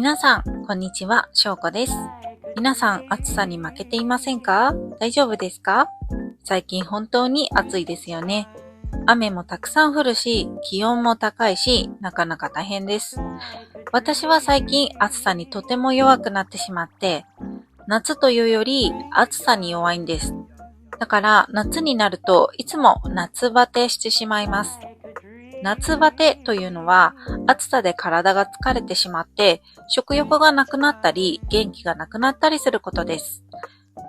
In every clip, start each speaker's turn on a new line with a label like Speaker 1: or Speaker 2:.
Speaker 1: 皆さん、こんにちは、しょうこです。皆さん、暑さに負けていませんか？大丈夫ですか？最近本当に暑いですよね。雨もたくさん降るし、気温も高いし、なかなか大変です。私は最近暑さにとても弱くなってしまって、夏というより暑さに弱いんです。だから夏になるといつも夏バテしてしまいます。夏バテというのは暑さで体が疲れてしまって食欲がなくなったり元気がなくなったりすることです。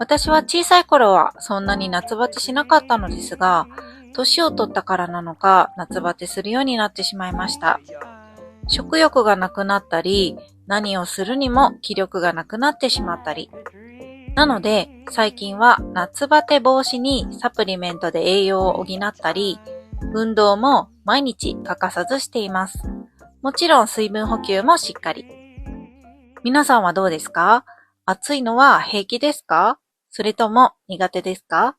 Speaker 1: 私は小さい頃はそんなに夏バテしなかったのですが、年を取ったからなのか夏バテするようになってしまいました。食欲がなくなったり、何をするにも気力がなくなってしまったり。なので最近は夏バテ防止にサプリメントで栄養を補ったり、運動も毎日欠かさずしています。もちろん水分補給もしっかり。皆さんはどうですか？暑いのは平気ですか？それとも苦手ですか？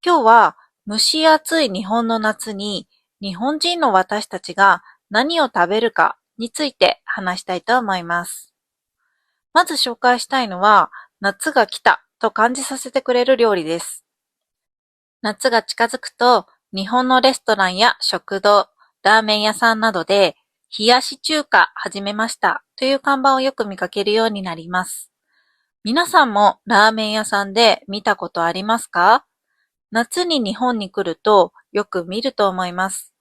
Speaker 1: 今日は蒸し暑い日本の夏に日本人の私たちが何を食べるかについて話したいと思います。まず紹介したいのは夏が来たと感じさせてくれる料理です。夏が近づくと日本のレストランや食堂、ラーメン屋さんなどで冷やし中華始めましたという看板をよく見かけるようになります。皆さんもラーメン屋さんで見たことありますか？夏に日本に来るとよく見ると思います。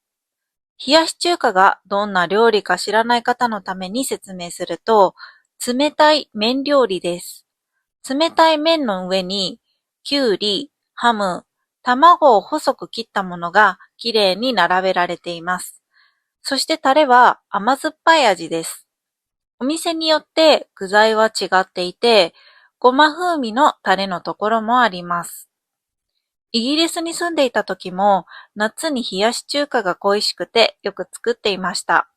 Speaker 1: 冷やし中華がどんな料理か知らない方のために説明すると、冷たい麺料理です。冷たい麺の上に、きゅうり、ハム、卵を細く切ったものがきれいに並べられています。そしてタレは甘酸っぱい味です。お店によって具材は違っていて、ごま風味のタレのところもあります。イギリスに住んでいた時も夏に冷やし中華が恋しくてよく作っていました。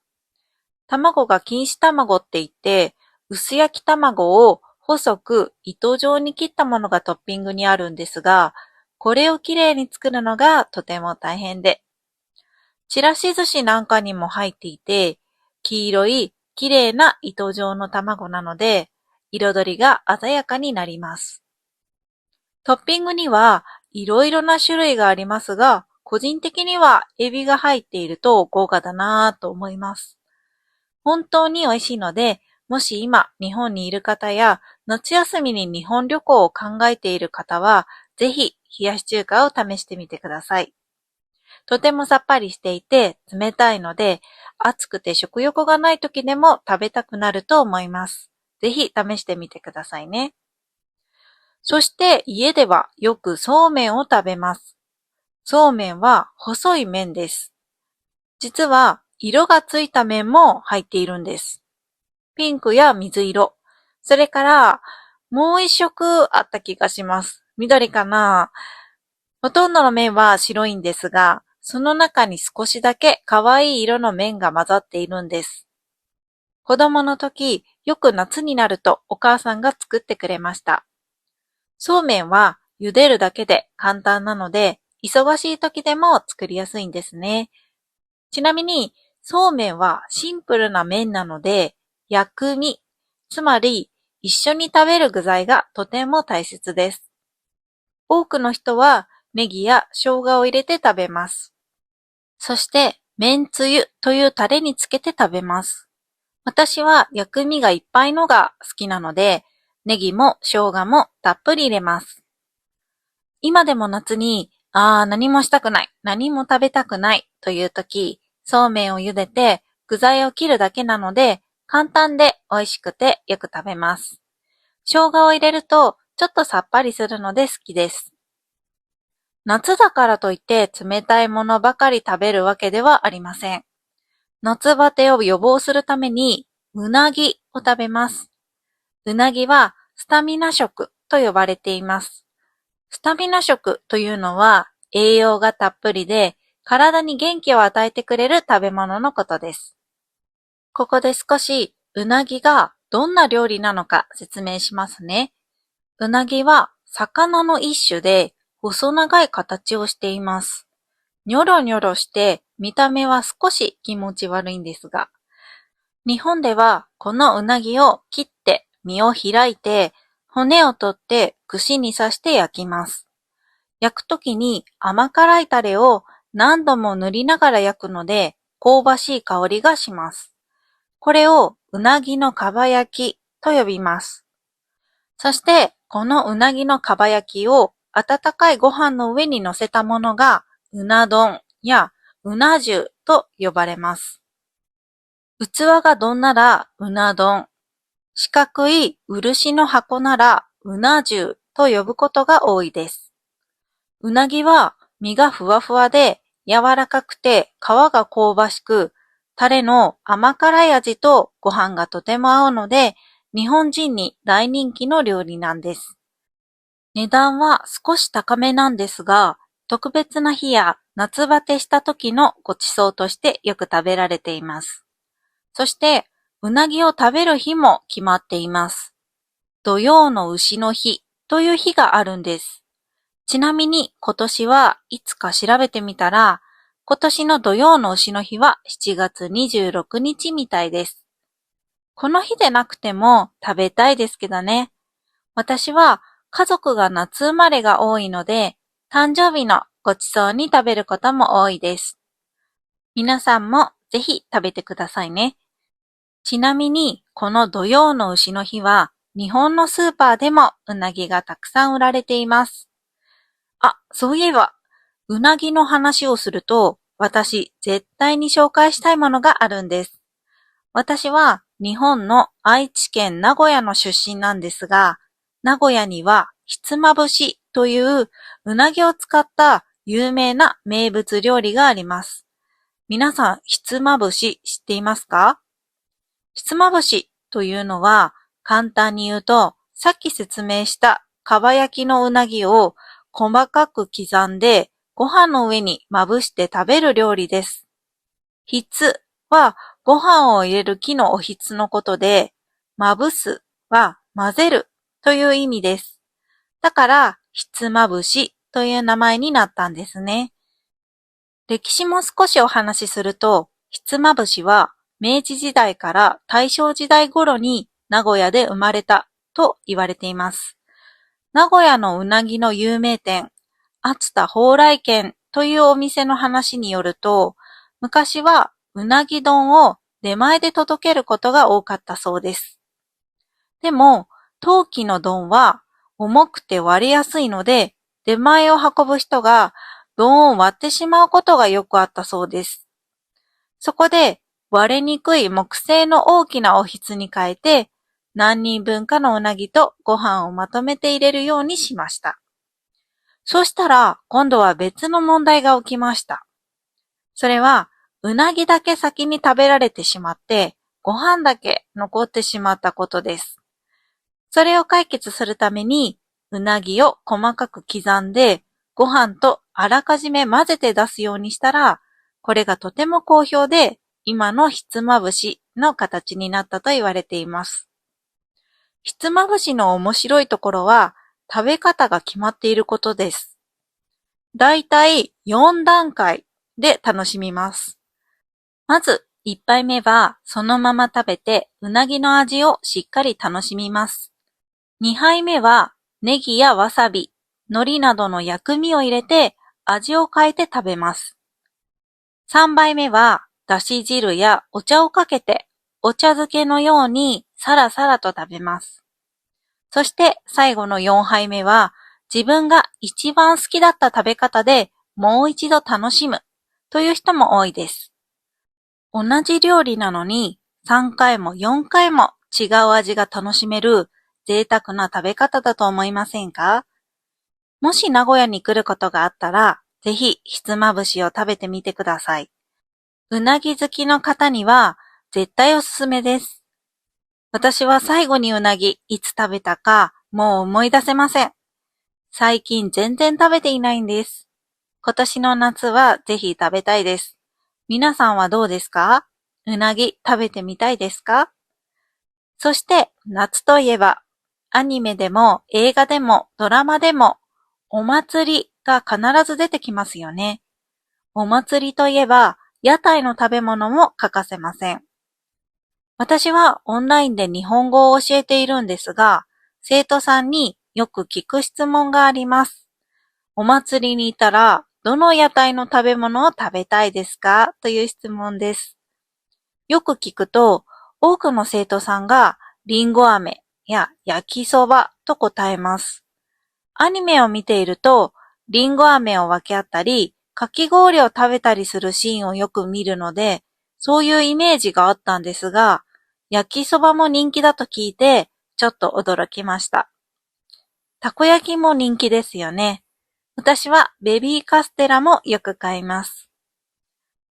Speaker 1: 卵が錦糸卵って言って、薄焼き卵を細く糸状に切ったものがトッピングにあるんですが、これをきれいに作るのがとても大変で、ちらし寿司なんかにも入っていて、黄色いきれいな糸状の卵なので、彩りが鮮やかになります。トッピングにはいろいろな種類がありますが、個人的にはエビが入っていると豪華だなぁと思います。本当に美味しいので、もし今日本にいる方や夏休みに日本旅行を考えている方は、ぜひ冷やし中華を試してみてください。とてもさっぱりしていて冷たいので、暑くて食欲がない時でも食べたくなると思います。ぜひ試してみてくださいね。そして家ではよくそうめんを食べます。そうめんは細い麺です。実は色がついた麺も入っているんです。ピンクや水色。それからもう一色あった気がします。緑かな？ほとんどの麺は白いんですが、その中に少しだけ可愛い色の麺が混ざっているんです。子供の時、よく夏になるとお母さんが作ってくれました。そうめんは茹でるだけで簡単なので、忙しい時でも作りやすいんですね。ちなみに、そうめんはシンプルな麺なので、薬味、つまり一緒に食べる具材がとても大切です。多くの人はネギや生姜を入れて食べます。そして、麺つゆというタレにつけて食べます。私は薬味がいっぱいのが好きなので、ネギも生姜もたっぷり入れます。今でも夏に、何もしたくない、何も食べたくないという時、そうめんを茹でて具材を切るだけなので、簡単で美味しくてよく食べます。生姜を入れるとちょっとさっぱりするので好きです。夏だからといって冷たいものばかり食べるわけではありません。夏バテを予防するために、うなぎを食べます。うなぎはスタミナ食と呼ばれています。スタミナ食というのは栄養がたっぷりで体に元気を与えてくれる食べ物のことです。ここで少しうなぎがどんな料理なのか説明しますね。うなぎは魚の一種で細長い形をしています。ニョロニョロして見た目は少し気持ち悪いんですが、日本ではこのうなぎを切って身を開いて骨を取って串に刺して焼きます。焼くときに甘辛いタレを何度も塗りながら焼くので香ばしい香りがします。これをうなぎのかば焼きと呼びます。そしてこのうなぎのかば焼きを温かいご飯の上に乗せたものがうな丼やうな重と呼ばれます。器が丼ならうな丼、四角い漆の箱ならうな重と呼ぶことが多いです。うなぎは身がふわふわで柔らかくて皮が香ばしく、タレの甘辛い味とご飯がとても合うので、日本人に大人気の料理なんです。値段は少し高めなんですが、特別な日や夏バテした時のご馳走としてよく食べられています。そして、うなぎを食べる日も決まっています。土曜の丑の日という日があるんです。ちなみに今年はいつか調べてみたら、今年の土曜の丑の日は7月26日みたいです。この日でなくても食べたいですけどね。私は家族が夏生まれが多いので、誕生日のご馳走に食べることも多いです。皆さんもぜひ食べてくださいね。ちなみに、この土曜の丑の日は、日本のスーパーでもうなぎがたくさん売られています。あ、そういえば、うなぎの話をすると、私、絶対に紹介したいものがあるんです。私は、日本の愛知県名古屋の出身なんですが、名古屋には、ひつまぶしといううなぎを使った有名な名物料理があります。皆さん、ひつまぶし知っていますか？ひつまぶしというのは、簡単に言うと、さっき説明したかば焼きのうなぎを細かく刻んでご飯の上にまぶして食べる料理です。ひつはご飯を入れる木のおひつのことで、まぶすは混ぜるという意味です。だから、ひつまぶしという名前になったんですね。歴史も少しお話しすると、ひつまぶしは明治時代から大正時代頃に名古屋で生まれたと言われています。名古屋のうなぎの有名店、熱田蓬莱軒というお店の話によると、昔はうなぎ丼を出前で届けることが多かったそうです。でも、陶器の丼は重くて割れやすいので、出前を運ぶ人が丼を割ってしまうことがよくあったそうです。そこで割れにくい木製の大きなおひつに変えて、何人分かのうなぎとご飯をまとめて入れるようにしました。そうしたら今度は別の問題が起きました。それはうなぎだけ先に食べられてしまって、ご飯だけ残ってしまったことです。それを解決するために、うなぎを細かく刻んで、ご飯とあらかじめ混ぜて出すようにしたら、これがとても好評で、今のひつまぶしの形になったと言われています。ひつまぶしの面白いところは、食べ方が決まっていることです。だいたい4段階で楽しみます。まず、1杯目はそのまま食べてうなぎの味をしっかり楽しみます。2杯目はネギやわさび、海苔などの薬味を入れて味を変えて食べます。3杯目はだし汁やお茶をかけてお茶漬けのようにさらさらと食べます。そして最後の4杯目は自分が一番好きだった食べ方でもう一度楽しむという人も多いです。同じ料理なのに3回も4回も違う味が楽しめる贅沢な食べ方だと思いませんか？もし名古屋に来ることがあったら、ぜひひつまぶしを食べてみてください。うなぎ好きの方には絶対おすすめです。私は最後にうなぎいつ食べたかもう思い出せません。最近全然食べていないんです。今年の夏はぜひ食べたいです。皆さんはどうですか？うなぎ食べてみたいですか？そして夏といえば、アニメでも映画でもドラマでもお祭りが必ず出てきますよね。お祭りといえば屋台の食べ物も欠かせません。私はオンラインで日本語を教えているんですが、生徒さんによく聞く質問があります。お祭りに行ったら、どの屋台の食べ物を食べたいですかという質問です。よく聞くと、多くの生徒さんがリンゴ飴や焼きそばと答えます。アニメを見ていると、リンゴ飴を分け合ったり、かき氷を食べたりするシーンをよく見るので、そういうイメージがあったんですが、焼きそばも人気だと聞いて、ちょっと驚きました。たこ焼きも人気ですよね。私はベビーカステラもよく買います。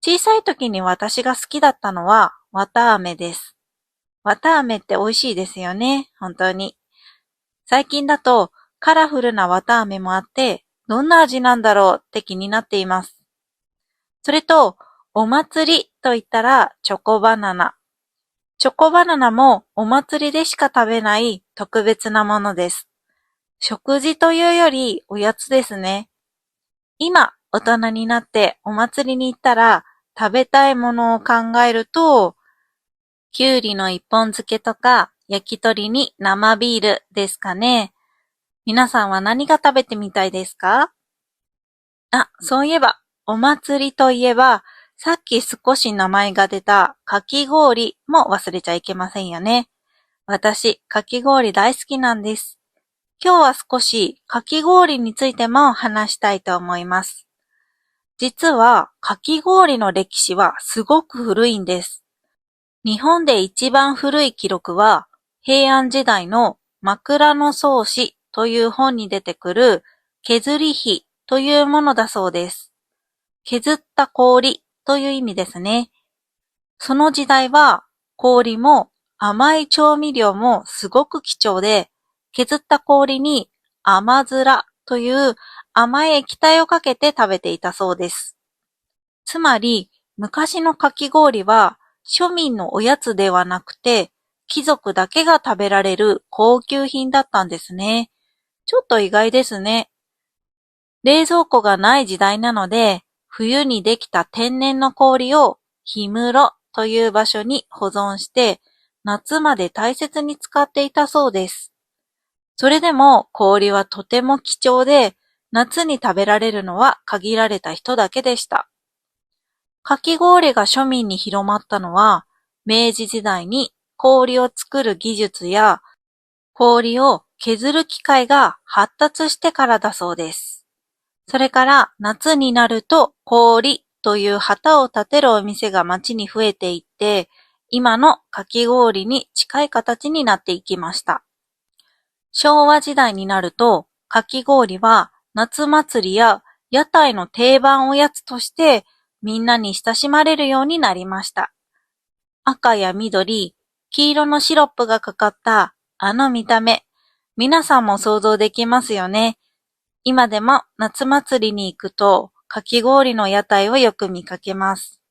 Speaker 1: 小さい時に私が好きだったのは、綿飴です。綿飴って美味しいですよね、本当に。最近だとカラフルな綿飴もあって、どんな味なんだろうって気になっています。それと、お祭りと言ったらチョコバナナ。チョコバナナもお祭りでしか食べない特別なものです。食事というよりおやつですね。今、大人になってお祭りに行ったら食べたいものを考えると、きゅうりの一本漬けとか焼き鳥に生ビールですかね。皆さんは何が食べてみたいですか？そういえば、お祭りといえば、さっき少し名前が出たかき氷も忘れちゃいけませんよね。私、かき氷大好きなんです。今日は少しかき氷についても話したいと思います。実は、かき氷の歴史はすごく古いんです。日本で一番古い記録は、平安時代の枕草子という本に出てくる削り火というものだそうです。削った氷という意味ですね。その時代は氷も甘い調味料もすごく貴重で、削った氷に甘づという甘い液体をかけて食べていたそうです。つまり、昔のかき氷は庶民のおやつではなくて、貴族だけが食べられる高級品だったんですね。ちょっと意外ですね。冷蔵庫がない時代なので、冬にできた天然の氷を氷室という場所に保存して、夏まで大切に使っていたそうです。それでも氷はとても貴重で、夏に食べられるのは限られた人だけでした。かき氷が庶民に広まったのは、明治時代に氷を作る技術や氷を削る機械が発達してからだそうです。それから夏になると氷という旗を立てるお店が街に増えていって、今のかき氷に近い形になっていきました。昭和時代になると、かき氷は夏祭りや屋台の定番おやつとしてみんなに親しまれるようになりました。赤や緑、黄色のシロップがかかったあの見た目、皆さんも想像できますよね。今でも夏祭りに行くとかき氷の屋台をよく見かけます。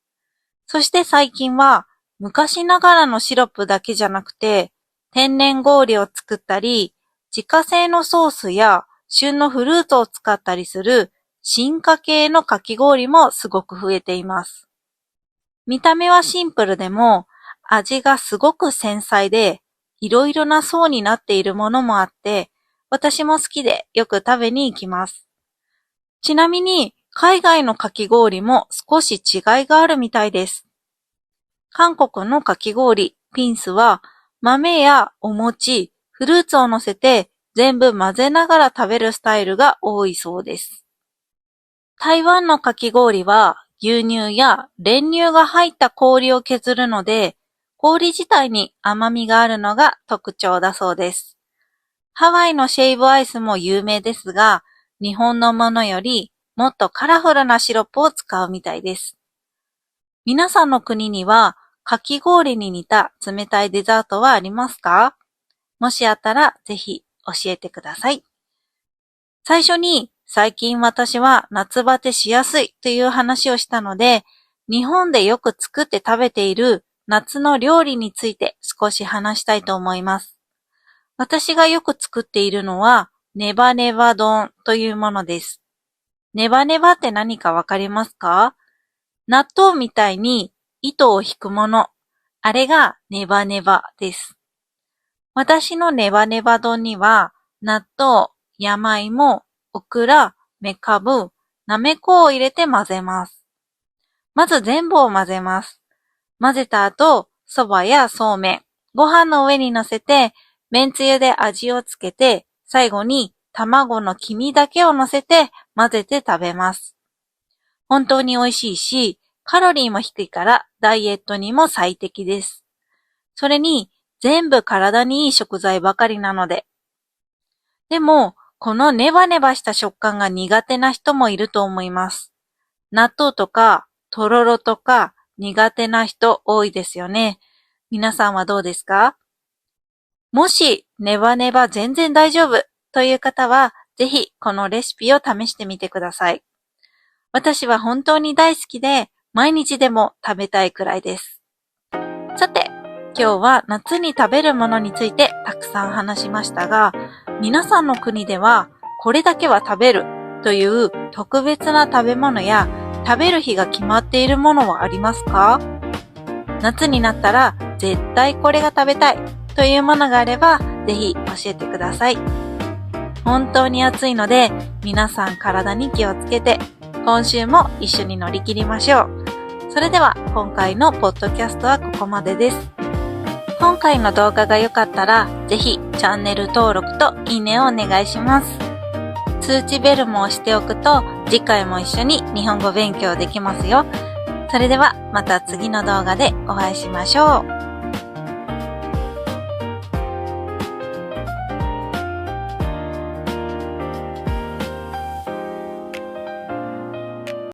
Speaker 1: そして最近は昔ながらのシロップだけじゃなくて天然氷を作ったり自家製のソースや旬のフルーツを使ったりする進化系のかき氷もすごく増えています。見た目はシンプルでも味がすごく繊細でいろいろな層になっているものもあって私も好きでよく食べに行きます。ちなみに海外のかき氷も少し違いがあるみたいです。韓国のかき氷、ピンスは豆やお餅、フルーツを乗せて全部混ぜながら食べるスタイルが多いそうです。台湾のかき氷は牛乳や練乳が入った氷を削るので、氷自体に甘みがあるのが特徴だそうです。ハワイのシェイブアイスも有名ですが、日本のものよりもっとカラフルなシロップを使うみたいです。皆さんの国にはかき氷に似た冷たいデザートはありますか？もしあったらぜひ教えてください。最初に最近私は夏バテしやすいという話をしたので、日本でよく作って食べている夏の料理について少し話したいと思います。私がよく作っているのはネバネバ丼というものです。ネバネバって何かわかりますか？納豆みたいに糸を引くもの。あれがネバネバです。私のネバネバ丼には、納豆、山芋、オクラ、メカブ、なめこを入れて混ぜます。まず全部を混ぜます。混ぜた後、蕎麦やそうめん、ご飯の上に乗せて、めんつゆで味をつけて、最後に卵の黄身だけを乗せて混ぜて食べます。本当に美味しいし、カロリーも低いからダイエットにも最適です。それに全部体にいい食材ばかりなので。でも、このネバネバした食感が苦手な人もいると思います。納豆とかとろろとか苦手な人多いですよね。皆さんはどうですか？もしネバネバ全然大丈夫という方は、ぜひこのレシピを試してみてください。私は本当に大好きで、毎日でも食べたいくらいです。さて、今日は夏に食べるものについてたくさん話しましたが、皆さんの国ではこれだけは食べるという特別な食べ物や食べる日が決まっているものはありますか？夏になったら絶対これが食べたいというものがあれば、ぜひ教えてください。本当に暑いので、皆さん体に気をつけて、今週も一緒に乗り切りましょう。それでは今回のポッドキャストはここまでです。今回の動画が良かったら、ぜひチャンネル登録といいねをお願いします。通知ベルも押しておくと、次回も一緒に日本語勉強できますよ。それではまた次の動画でお会いしましょう。